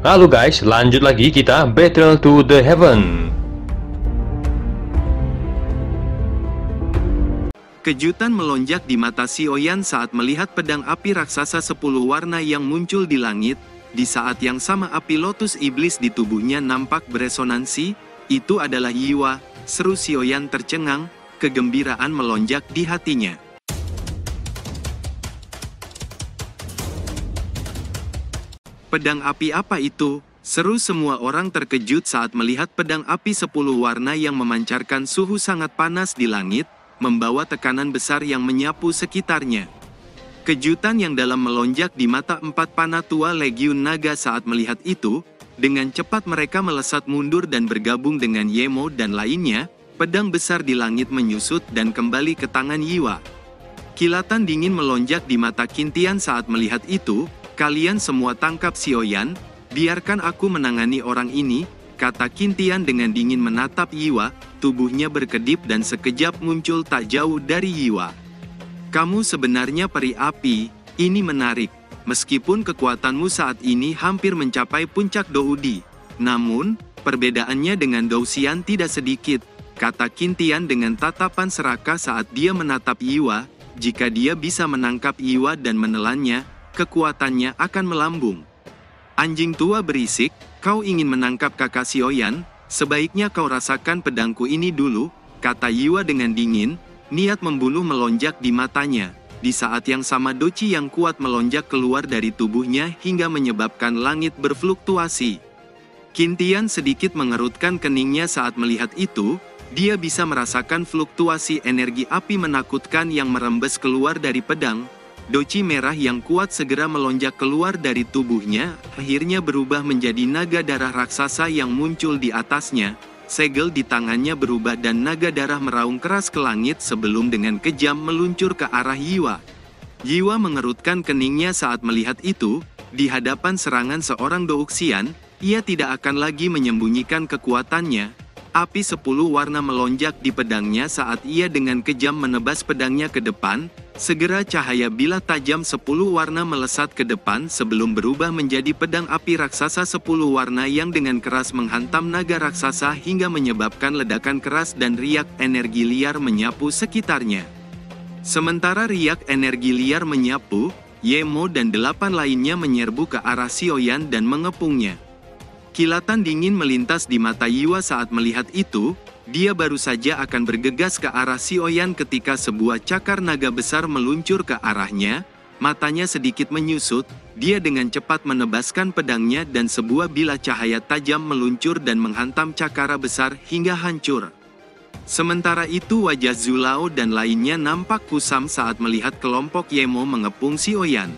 Halo guys, lanjut lagi kita Battle to the Heaven. Kejutan melonjak di mata Xiaoyan saat melihat pedang api raksasa 10 warna yang muncul di langit. Di saat yang sama api lotus iblis di tubuhnya nampak beresonansi. Itu adalah Yiwa. Seru Xiaoyan tercengang, kegembiraan melonjak di hatinya. Pedang api apa itu? Seru semua orang terkejut saat melihat pedang api 10 warna yang memancarkan suhu sangat panas di langit, membawa tekanan besar yang menyapu sekitarnya. Kejutan yang dalam melonjak di mata 4 panah tua Legiun Naga saat melihat itu, dengan cepat mereka melesat mundur dan bergabung dengan Yemo dan lainnya, pedang besar di langit menyusut dan kembali ke tangan Yiwa. Kilatan dingin melonjak di mata Qintian saat melihat itu. Kalian semua tangkap Xiaoyan, biarkan aku menangani orang ini, kata Qintian dengan dingin menatap Yiwa, tubuhnya berkedip dan sekejap muncul tak jauh dari Yiwa. Kamu sebenarnya peri api, ini menarik, meskipun kekuatanmu saat ini hampir mencapai puncak Doudi. Namun, perbedaannya dengan Douxian tidak sedikit, kata Qintian dengan tatapan serakah saat dia menatap Yiwa, jika dia bisa menangkap Yiwa dan menelannya, kekuatannya akan melambung. Anjing tua berisik, kau ingin menangkap kakak Xiaoyan, sebaiknya kau rasakan pedangku ini dulu, kata Yiwa dengan dingin, niat membunuh melonjak di matanya. Di saat yang sama doci yang kuat melonjak keluar dari tubuhnya hingga menyebabkan langit berfluktuasi. Qintian sedikit mengerutkan keningnya saat melihat itu, dia bisa merasakan fluktuasi energi api menakutkan yang merembes keluar dari pedang. Doci merah yang kuat segera melonjak keluar dari tubuhnya, akhirnya berubah menjadi naga darah raksasa yang muncul di atasnya. Segel di tangannya berubah dan naga darah meraung keras ke langit sebelum dengan kejam meluncur ke arah Yiwa. Yiwa mengerutkan keningnya saat melihat itu, di hadapan serangan seorang Douxian, ia tidak akan lagi menyembunyikan kekuatannya. Api 10 warna melonjak di pedangnya saat ia dengan kejam menebas pedangnya ke depan. Segera cahaya bilah tajam 10 warna melesat ke depan sebelum berubah menjadi pedang api raksasa 10 warna yang dengan keras menghantam naga raksasa hingga menyebabkan ledakan keras dan riak energi liar menyapu sekitarnya. Sementara riak energi liar menyapu, Yemo dan 8 lainnya menyerbu ke arah Xiaoyan dan mengepungnya. Kilatan dingin melintas di mata Yiwa saat melihat itu. Dia baru saja akan bergegas ke arah Xiaoyan ketika sebuah cakar naga besar meluncur ke arahnya, matanya sedikit menyusut, dia dengan cepat menebaskan pedangnya dan sebuah bilah cahaya tajam meluncur dan menghantam cakara besar hingga hancur. Sementara itu wajah Zulao dan lainnya nampak kusam saat melihat kelompok Yemo mengepung Xiaoyan.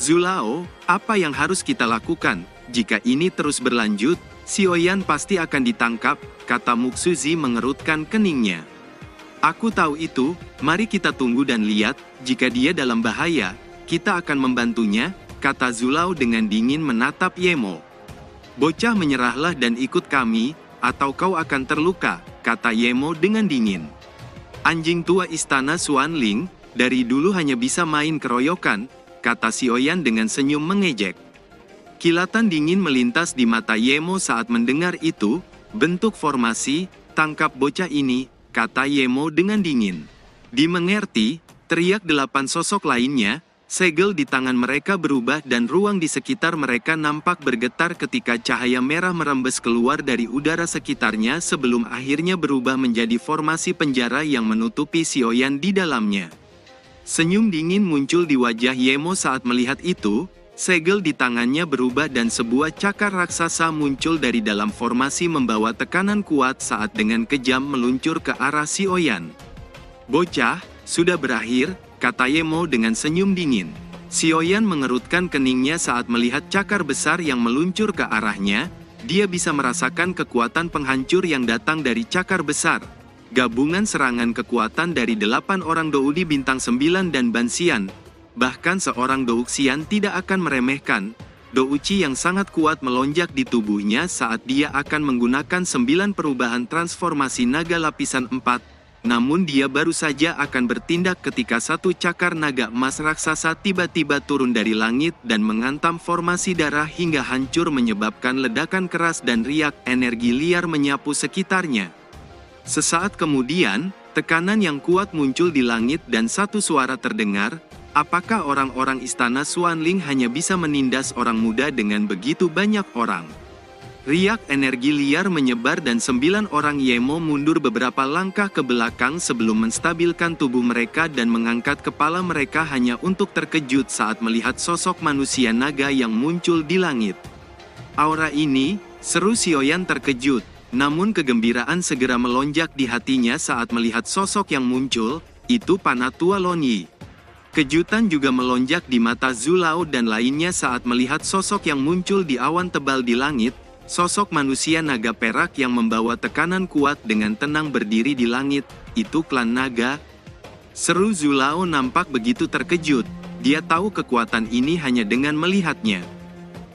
Zulao, apa yang harus kita lakukan? Jika ini terus berlanjut, Xiaoyan pasti akan ditangkap, kata Muxuzi mengerutkan keningnya. Aku tahu itu, mari kita tunggu dan lihat, jika dia dalam bahaya, kita akan membantunya, kata Zulao dengan dingin menatap Yemo. Bocah menyerahlah dan ikut kami, atau kau akan terluka, kata Yemo dengan dingin. Anjing tua istana Xuanling, dari dulu hanya bisa main keroyokan, kata Xiaoyan dengan senyum mengejek. Kilatan dingin melintas di mata Yemo saat mendengar itu, bentuk formasi, tangkap bocah ini, kata Yemo dengan dingin. Dimengerti, teriak 8 sosok lainnya, segel di tangan mereka berubah dan ruang di sekitar mereka nampak bergetar ketika cahaya merah merembes keluar dari udara sekitarnya sebelum akhirnya berubah menjadi formasi penjara yang menutupi Xiaoyan di dalamnya. Senyum dingin muncul di wajah Yemo saat melihat itu. Segel di tangannya berubah dan sebuah cakar raksasa muncul dari dalam formasi membawa tekanan kuat saat dengan kejam meluncur ke arah Xiaoyan. Bocah, sudah berakhir, kata Yemo dengan senyum dingin. Xiaoyan mengerutkan keningnya saat melihat cakar besar yang meluncur ke arahnya, dia bisa merasakan kekuatan penghancur yang datang dari cakar besar. Gabungan serangan kekuatan dari 8 orang Doudi bintang 9 dan Banxian. Bahkan seorang Douxian tidak akan meremehkan, Douci yang sangat kuat melonjak di tubuhnya saat dia akan menggunakan 9 perubahan transformasi naga lapisan 4. namun dia baru saja akan bertindak ketika satu cakar naga emas raksasa tiba-tiba turun dari langit dan menghantam formasi darah hingga hancur menyebabkan ledakan keras dan riak energi liar menyapu sekitarnya. Sesaat kemudian, tekanan yang kuat muncul di langit dan satu suara terdengar, apakah orang-orang istana Xuanling hanya bisa menindas orang muda dengan begitu banyak orang? Riak energi liar menyebar dan 9 orang Yemo mundur beberapa langkah ke belakang sebelum menstabilkan tubuh mereka dan mengangkat kepala mereka hanya untuk terkejut saat melihat sosok manusia naga yang muncul di langit. Aura ini, seru Xiaoyan terkejut, namun kegembiraan segera melonjak di hatinya saat melihat sosok yang muncul, itu Panatua Lonyi. Kejutan juga melonjak di mata Zulao dan lainnya saat melihat sosok yang muncul di awan tebal di langit. Sosok manusia naga perak yang membawa tekanan kuat dengan tenang berdiri di langit, itu klan naga. Seru Zulao nampak begitu terkejut, dia tahu kekuatan ini hanya dengan melihatnya.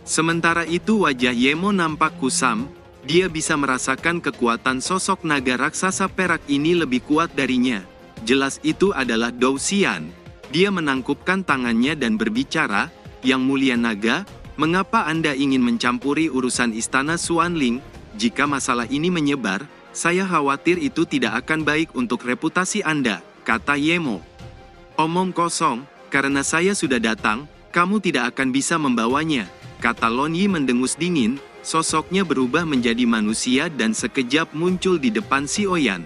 Sementara itu wajah Yemo nampak kusam, dia bisa merasakan kekuatan sosok naga raksasa perak ini lebih kuat darinya. Jelas itu adalah Dou Xian. Dia menangkupkan tangannya dan berbicara, "Yang mulia naga, mengapa Anda ingin mencampuri urusan istana Xuanling? Jika masalah ini menyebar, saya khawatir itu tidak akan baik untuk reputasi Anda," kata Yemo. "Omong kosong, karena saya sudah datang, kamu tidak akan bisa membawanya," kata Lonyi mendengus dingin, sosoknya berubah menjadi manusia dan sekejap muncul di depan Xiaoyan.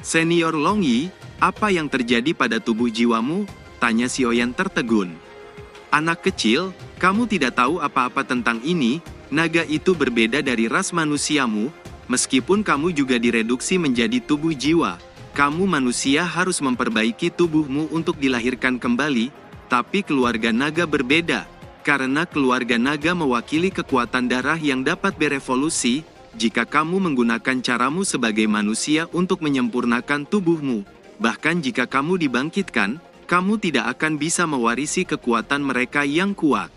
"Senior Lonyi, apa yang terjadi pada tubuh jiwamu?" tanya Xiaoyan tertegun. "Anak kecil, kamu tidak tahu apa-apa tentang ini, naga itu berbeda dari ras manusiamu, meskipun kamu juga direduksi menjadi tubuh jiwa. Kamu manusia harus memperbaiki tubuhmu untuk dilahirkan kembali, tapi keluarga naga berbeda, karena keluarga naga mewakili kekuatan darah yang dapat berevolusi. Jika kamu menggunakan caramu sebagai manusia untuk menyempurnakan tubuhmu, bahkan jika kamu dibangkitkan, kamu tidak akan bisa mewarisi kekuatan mereka yang kuat.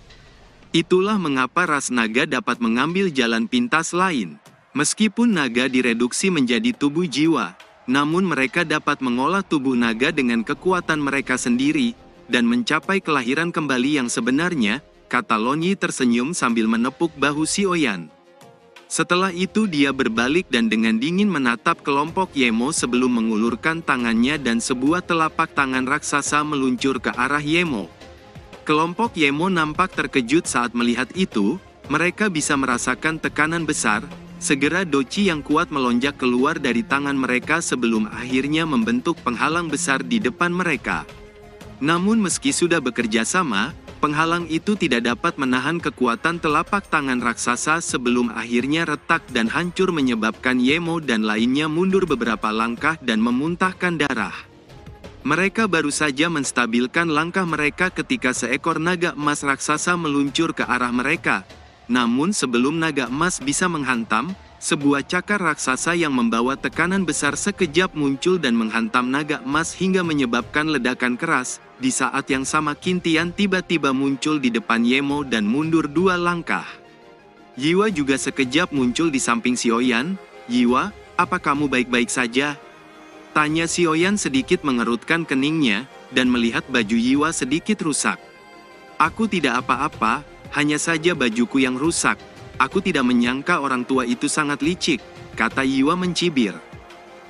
Itulah mengapa ras naga dapat mengambil jalan pintas lain. Meskipun naga direduksi menjadi tubuh jiwa, namun mereka dapat mengolah tubuh naga dengan kekuatan mereka sendiri, dan mencapai kelahiran kembali yang sebenarnya," kata Lonyi tersenyum sambil menepuk bahu Xiaoyan. Setelah itu dia berbalik dan dengan dingin menatap kelompok Yemo sebelum mengulurkan tangannya dan sebuah telapak tangan raksasa meluncur ke arah Yemo. Kelompok Yemo nampak terkejut saat melihat itu, mereka bisa merasakan tekanan besar, segera doci yang kuat melonjak keluar dari tangan mereka sebelum akhirnya membentuk penghalang besar di depan mereka. Namun meski sudah bekerja sama, penghalang itu tidak dapat menahan kekuatan telapak tangan raksasa sebelum akhirnya retak dan hancur menyebabkan Yemo dan lainnya mundur beberapa langkah dan memuntahkan darah. Mereka baru saja menstabilkan langkah mereka ketika seekor naga emas raksasa meluncur ke arah mereka. Namun sebelum naga emas bisa menghantam, sebuah cakar raksasa yang membawa tekanan besar sekejap muncul dan menghantam naga emas hingga menyebabkan ledakan keras. Di saat yang sama Qintian tiba-tiba muncul di depan Yemo dan mundur 2 langkah. Yiwa juga sekejap muncul di samping Xiaoyan. "Yiwa, apa kamu baik-baik saja?" tanya Xiaoyan sedikit mengerutkan keningnya, dan melihat baju Yiwa sedikit rusak. "Aku tidak apa-apa, hanya saja bajuku yang rusak. Aku tidak menyangka orang tua itu sangat licik," kata Yiwa mencibir.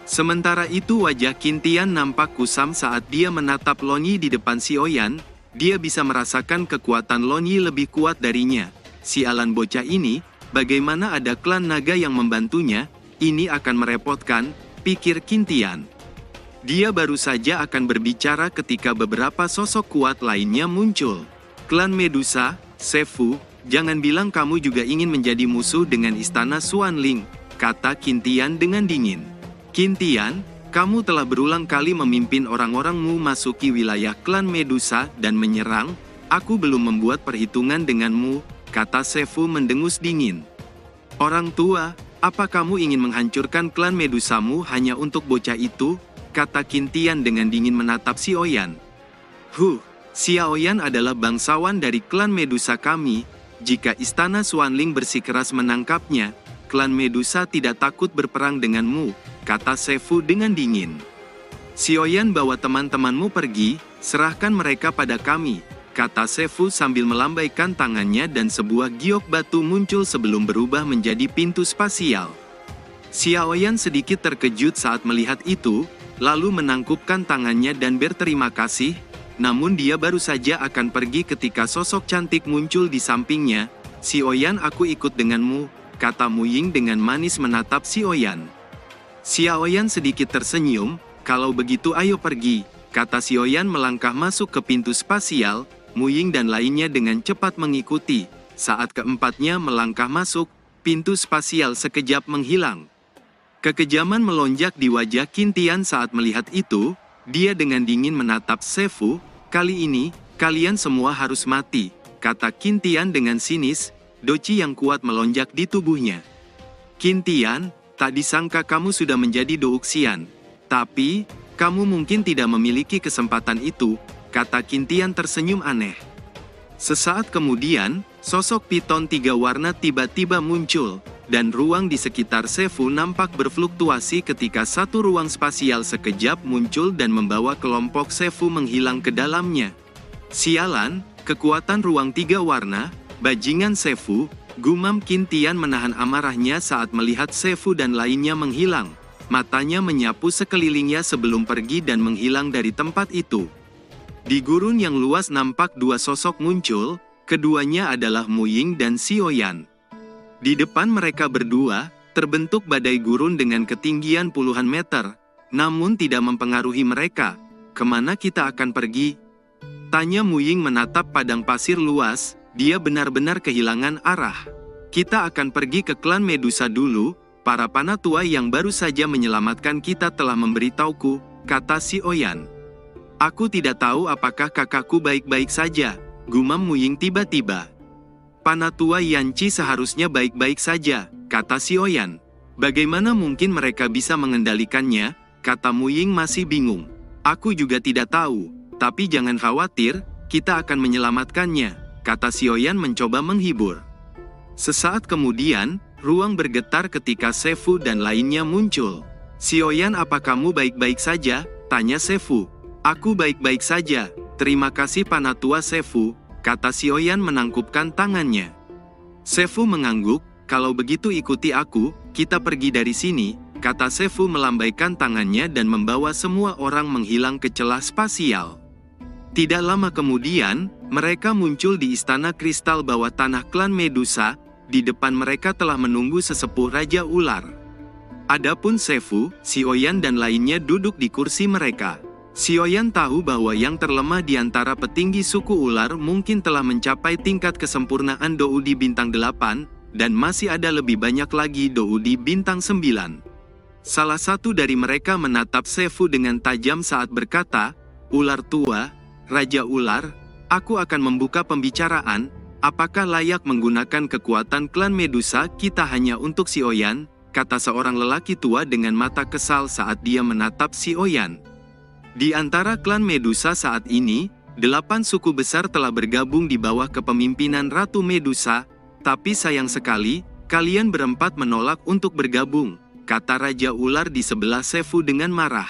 Sementara itu wajah Qintian nampak kusam saat dia menatap Lonyi di depan Xiaoyan. Dia bisa merasakan kekuatan Lonyi lebih kuat darinya. Sialan bocah ini, bagaimana ada klan naga yang membantunya, ini akan merepotkan, pikir Qintian. Dia baru saja akan berbicara ketika beberapa sosok kuat lainnya muncul. "Klan Medusa, Sefu, jangan bilang kamu juga ingin menjadi musuh dengan istana Xuanling," kata Qintian dengan dingin. "Qintian, kamu telah berulang kali memimpin orang-orangmu masuki wilayah klan Medusa dan menyerang. Aku belum membuat perhitungan denganmu," kata Sefu mendengus dingin. "Orang tua, apa kamu ingin menghancurkan klan Medusamu hanya untuk bocah itu?" kata Qintian dengan dingin menatap Xiaoyan. Xiaoyan adalah bangsawan dari klan Medusa kami. Jika istana Xuanling bersikeras menangkapnya, klan Medusa tidak takut berperang denganmu," kata Sefu dengan dingin. Sioyan bawa teman-temanmu pergi, serahkan mereka pada kami, kata Sefu sambil melambaikan tangannya dan sebuah giok batu muncul sebelum berubah menjadi pintu spasial. Xiaoyan sedikit terkejut saat melihat itu, lalu menangkupkan tangannya dan berterima kasih, namun dia baru saja akan pergi ketika sosok cantik muncul di sampingnya. Xiaoyan, aku ikut denganmu, kata Mu Ying dengan manis menatap Xiaoyan. Xiaoyan sedikit tersenyum, kalau begitu ayo pergi, kata Xiaoyan melangkah masuk ke pintu spasial. Mu Ying dan lainnya dengan cepat mengikuti. Saat keempatnya melangkah masuk, pintu spasial sekejap menghilang. Kekejaman melonjak di wajah Qin Tian saat melihat itu, dia dengan dingin menatap Sefu, kali ini, kalian semua harus mati, kata Qin Tian dengan sinis, doci yang kuat melonjak di tubuhnya. Qin Tian, tak disangka kamu sudah menjadi Douxian. Tapi, kamu mungkin tidak memiliki kesempatan itu, kata Qin Tian tersenyum aneh. Sesaat kemudian, sosok piton 3 warna tiba-tiba muncul, dan ruang di sekitar Sefu nampak berfluktuasi ketika satu ruang spasial sekejap muncul dan membawa kelompok Sefu menghilang ke dalamnya. Sialan, kekuatan ruang 3 warna, bajingan Sefu, gumam Qin Tian menahan amarahnya saat melihat Sefu dan lainnya menghilang. Matanya menyapu sekelilingnya sebelum pergi dan menghilang dari tempat itu. Di gurun yang luas nampak 2 sosok muncul, keduanya adalah Mu Ying dan Xiaoyan. Di depan mereka berdua, terbentuk badai gurun dengan ketinggian puluhan meter, namun tidak mempengaruhi mereka. Kemana kita akan pergi? Tanya Mu Ying menatap padang pasir luas, dia benar-benar kehilangan arah. Kita akan pergi ke klan Medusa dulu, para panatua yang baru saja menyelamatkan kita telah memberitahuku, kata Xiaoyan. Aku tidak tahu apakah kakakku baik-baik saja, gumam Mu Ying tiba-tiba. Panatua Yanqi seharusnya baik-baik saja, kata Xiaoyan. Bagaimana mungkin mereka bisa mengendalikannya, kata Mu Ying masih bingung. Aku juga tidak tahu, tapi jangan khawatir, kita akan menyelamatkannya, kata Xiaoyan mencoba menghibur. Sesaat kemudian, ruang bergetar ketika Sefu dan lainnya muncul. Xiaoyan, apa kamu baik-baik saja? Tanya Sefu. Aku baik-baik saja, terima kasih Panatua Sefu, kata Xiaoyan menangkupkan tangannya. Sefu mengangguk, kalau begitu ikuti aku, kita pergi dari sini, kata Sefu melambaikan tangannya dan membawa semua orang menghilang ke celah spasial. Tidak lama kemudian, mereka muncul di istana kristal bawah tanah klan Medusa. Di depan mereka telah menunggu sesepuh Raja Ular. Adapun Sefu, Xiaoyan dan lainnya duduk di kursi mereka. Xiaoyan tahu bahwa yang terlemah di antara petinggi suku ular mungkin telah mencapai tingkat kesempurnaan Doudi bintang 8, dan masih ada lebih banyak lagi Doudi bintang 9. Salah satu dari mereka menatap Sefu dengan tajam saat berkata, "Ular tua, Raja Ular, aku akan membuka pembicaraan. Apakah layak menggunakan kekuatan klan Medusa kita hanya untuk Xiaoyan?" kata seorang lelaki tua dengan mata kesal saat dia menatap Xiaoyan. Di antara klan Medusa saat ini, 8 suku besar telah bergabung di bawah kepemimpinan Ratu Medusa, tapi sayang sekali, kalian berempat menolak untuk bergabung, kata Raja Ular di sebelah Sefu dengan marah.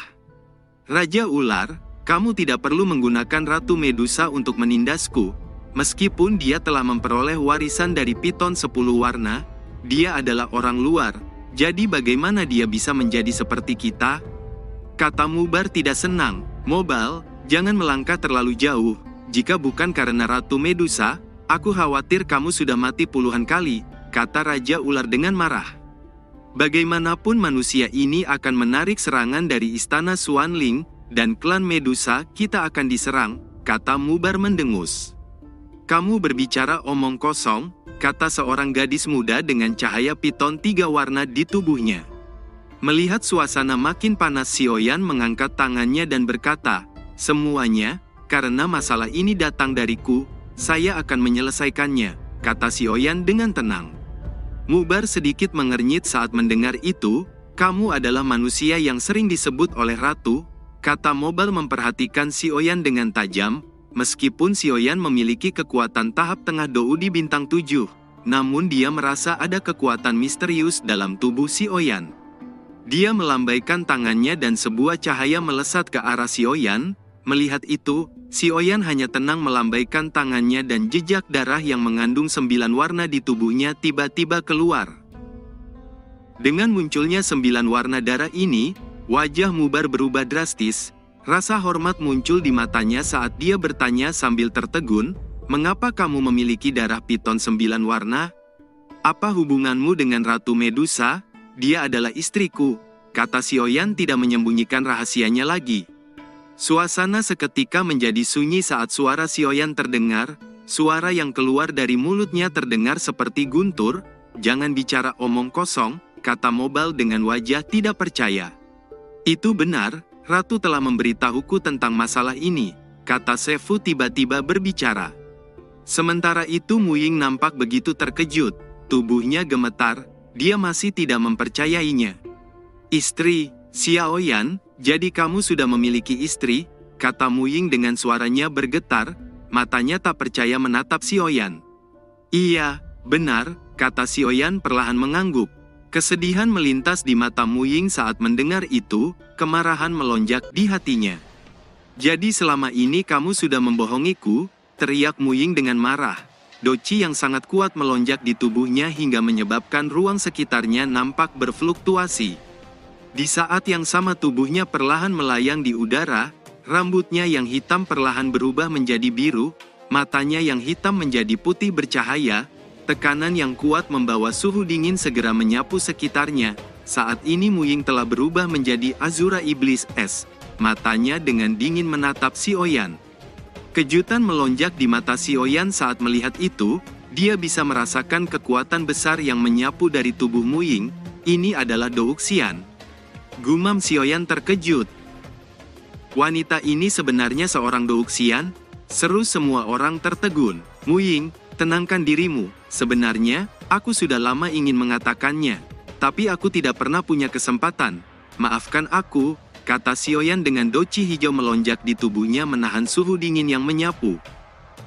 Raja Ular, kamu tidak perlu menggunakan Ratu Medusa untuk menindasku. Meskipun dia telah memperoleh warisan dari piton 10 warna, dia adalah orang luar, jadi bagaimana dia bisa menjadi seperti kita? Kata Mubar tidak senang. Mobile, jangan melangkah terlalu jauh, jika bukan karena Ratu Medusa, aku khawatir kamu sudah mati puluhan kali, kata Raja Ular dengan marah. Bagaimanapun manusia ini akan menarik serangan dari istana Xuanling, dan klan Medusa kita akan diserang, kata Mubar mendengus. Kamu berbicara omong kosong, kata seorang gadis muda dengan cahaya piton 3 warna di tubuhnya. Melihat suasana makin panas, Xiaoyan mengangkat tangannya dan berkata, semuanya, karena masalah ini datang dariku, saya akan menyelesaikannya, kata Xiaoyan dengan tenang. Mubar sedikit mengernyit saat mendengar itu, kamu adalah manusia yang sering disebut oleh Ratu, kata Mobile memperhatikan Xiaoyan dengan tajam. Meskipun Xiaoyan memiliki kekuatan tahap tengah Doudi bintang 7, namun dia merasa ada kekuatan misterius dalam tubuh Xiaoyan. Dia melambaikan tangannya dan sebuah cahaya melesat ke arah Xiaoyan. Melihat itu, Xiaoyan hanya tenang melambaikan tangannya dan jejak darah yang mengandung 9 warna di tubuhnya tiba-tiba keluar. Dengan munculnya 9 warna darah ini, wajah Mubar berubah drastis. Rasa hormat muncul di matanya saat dia bertanya sambil tertegun, "Mengapa kamu memiliki darah piton 9 warna? Apa hubunganmu dengan Ratu Medusa? Dia adalah istriku," kata Xiaoyan tidak menyembunyikan rahasianya lagi. Suasana seketika menjadi sunyi saat suara Xiaoyan terdengar. Suara yang keluar dari mulutnya terdengar seperti guntur. "Jangan bicara omong kosong," kata Mobile dengan wajah tidak percaya. "Itu benar, Ratu telah memberitahuku tentang masalah ini," kata Sefu tiba-tiba berbicara. Sementara itu Muying nampak begitu terkejut, tubuhnya gemetar, dia masih tidak mempercayainya. "Istri, Xiaoyan, jadi kamu sudah memiliki istri?" kata Muying dengan suaranya bergetar, matanya tak percaya menatap Xiaoyan. "Iya, benar," kata Xiaoyan perlahan mengangguk. Kesedihan melintas di mata Muying saat mendengar itu, kemarahan melonjak di hatinya. "Jadi selama ini kamu sudah membohongiku?" teriak Muying dengan marah. Doqi yang sangat kuat melonjak di tubuhnya hingga menyebabkan ruang sekitarnya nampak berfluktuasi. Di saat yang sama tubuhnya perlahan melayang di udara, rambutnya yang hitam perlahan berubah menjadi biru, matanya yang hitam menjadi putih bercahaya, tekanan yang kuat membawa suhu dingin segera menyapu sekitarnya. Saat ini Muying telah berubah menjadi Azura Iblis Es, matanya dengan dingin menatap Xiaoyan. Kejutan melonjak di mata Xiaoyan saat melihat itu, dia bisa merasakan kekuatan besar yang menyapu dari tubuh Muying. Ini adalah Douxian. Gumam Xiaoyan terkejut. "Wanita ini sebenarnya seorang Douxian?" seru semua orang tertegun. "Muying, tenangkan dirimu, sebenarnya, aku sudah lama ingin mengatakannya, tapi aku tidak pernah punya kesempatan. Maafkan aku," kata Xiaoyan dengan doqi hijau melonjak di tubuhnya menahan suhu dingin yang menyapu.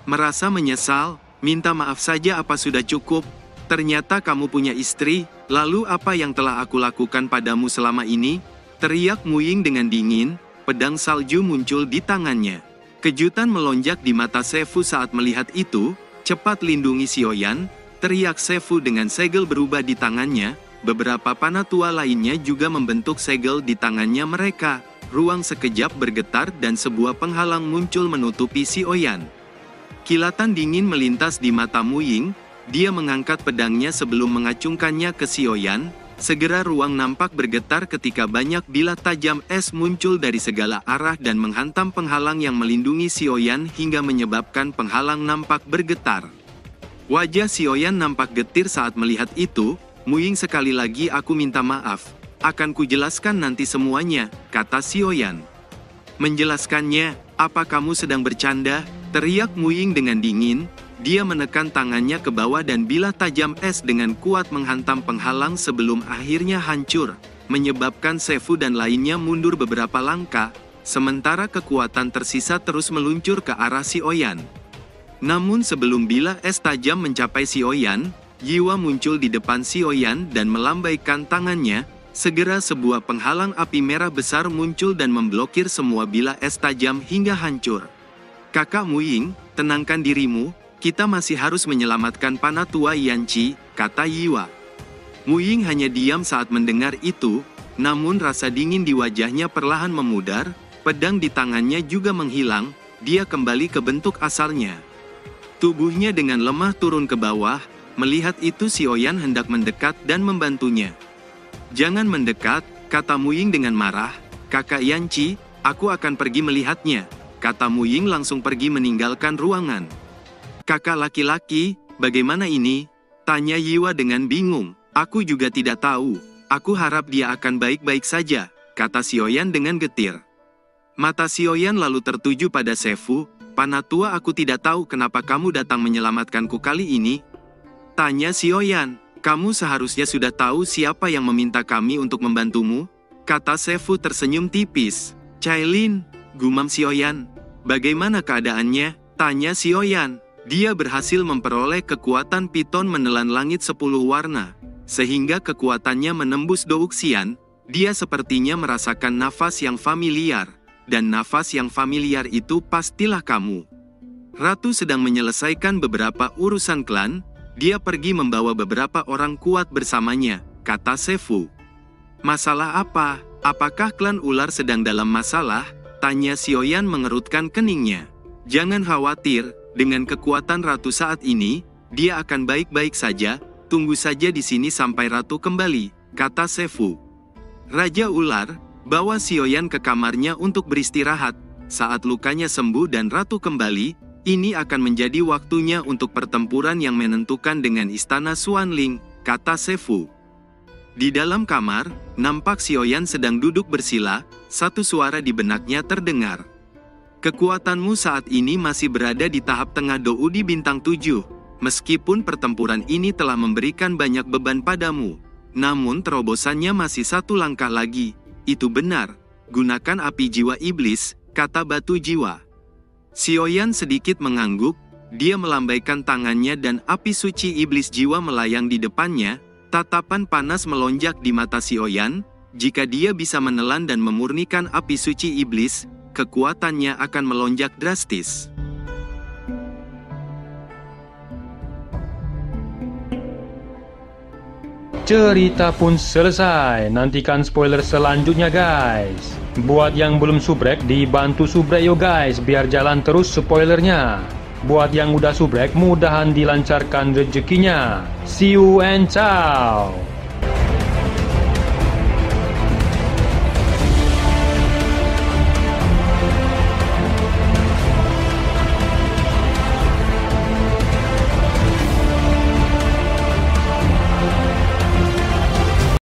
Merasa menyesal, "Minta maaf saja apa sudah cukup? Ternyata kamu punya istri, lalu apa yang telah aku lakukan padamu selama ini?" teriak Muying dengan dingin, pedang salju muncul di tangannya. Kejutan melonjak di mata Sefu saat melihat itu, "Cepat lindungi Xiaoyan," teriak Sefu dengan segel berubah di tangannya. Beberapa panah tua lainnya juga membentuk segel di tangannya mereka. Ruang sekejap bergetar dan sebuah penghalang muncul menutupi Xiaoyan. Kilatan dingin melintas di mata Muying. Dia mengangkat pedangnya sebelum mengacungkannya ke Xiaoyan. Segera ruang nampak bergetar ketika banyak bilah tajam es muncul dari segala arah dan menghantam penghalang yang melindungi Xiaoyan hingga menyebabkan penghalang nampak bergetar. Wajah Xiaoyan nampak getir saat melihat itu. "Muying, sekali lagi aku minta maaf. Akan kujelaskan nanti semuanya," kata Xiaoyan. "Menjelaskannya? Apa kamu sedang bercanda?" teriak Muying dengan dingin. Dia menekan tangannya ke bawah dan bilah tajam es dengan kuat menghantam penghalang sebelum akhirnya hancur, menyebabkan Sefu dan lainnya mundur beberapa langkah, sementara kekuatan tersisa terus meluncur ke arah Xiaoyan. Namun sebelum bilah es tajam mencapai Xiaoyan, Yiwa muncul di depan Xiaoyan dan melambaikan tangannya. Segera sebuah penghalang api merah besar muncul dan memblokir semua bilah es tajam hingga hancur. "Kakak Muying, tenangkan dirimu. Kita masih harus menyelamatkan panah tua Yanqi," kata Yiwa. Muying hanya diam saat mendengar itu, namun rasa dingin di wajahnya perlahan memudar, pedang di tangannya juga menghilang, dia kembali ke bentuk asalnya. Tubuhnya dengan lemah turun ke bawah. Melihat itu Xiaoyan hendak mendekat dan membantunya. "Jangan mendekat," kata Muying dengan marah. "Kakak Yanqi, aku akan pergi melihatnya," kata Muying langsung pergi meninggalkan ruangan. "Kakak laki-laki, bagaimana ini?" tanya Yiwa dengan bingung. "Aku juga tidak tahu. Aku harap dia akan baik-baik saja," kata Xiaoyan dengan getir. Mata Xiaoyan lalu tertuju pada Sefu. "Panah tua, aku tidak tahu kenapa kamu datang menyelamatkanku kali ini," tanya Xiaoyan. "Kamu seharusnya sudah tahu siapa yang meminta kami untuk membantumu," kata Sefu tersenyum tipis. "Cailin," gumam Xiaoyan. "Bagaimana keadaannya?" tanya Xiaoyan. Dia berhasil memperoleh kekuatan piton menelan langit 10 warna, sehingga kekuatannya menembus Douxian. Dia sepertinya merasakan nafas yang familiar, dan nafas yang familiar itu pastilah kamu. Ratu sedang menyelesaikan beberapa urusan klan, dia pergi membawa beberapa orang kuat bersamanya, kata Sefu. Masalah apa? Apakah klan ular sedang dalam masalah? Tanya Sioyan mengerutkan keningnya. Jangan khawatir, dengan kekuatan Ratu saat ini, dia akan baik-baik saja, tunggu saja di sini sampai Ratu kembali, kata Sefu. Raja Ular, bawa Sioyan ke kamarnya untuk beristirahat. Saat lukanya sembuh dan Ratu kembali, ini akan menjadi waktunya untuk pertempuran yang menentukan dengan Istana Xuanling, kata Sefu. Di dalam kamar, nampak Sioyan sedang duduk bersila, satu suara di benaknya terdengar. Kekuatanmu saat ini masih berada di tahap tengah Dou di bintang 7, meskipun pertempuran ini telah memberikan banyak beban padamu. Namun terobosannya masih satu langkah lagi. Itu benar, gunakan api jiwa iblis, kata batu jiwa. Sioyan sedikit mengangguk, dia melambaikan tangannya dan api suci iblis jiwa melayang di depannya, tatapan panas melonjak di mata Sioyan, jika dia bisa menelan dan memurnikan api suci iblis, kekuatannya akan melonjak drastis. Cerita pun selesai, nantikan spoiler selanjutnya guys. Buat yang belum subrek, dibantu subrek yo guys, biar jalan terus spoilernya. Buat yang udah subrek, mudahan dilancarkan rezekinya. See you and ciao.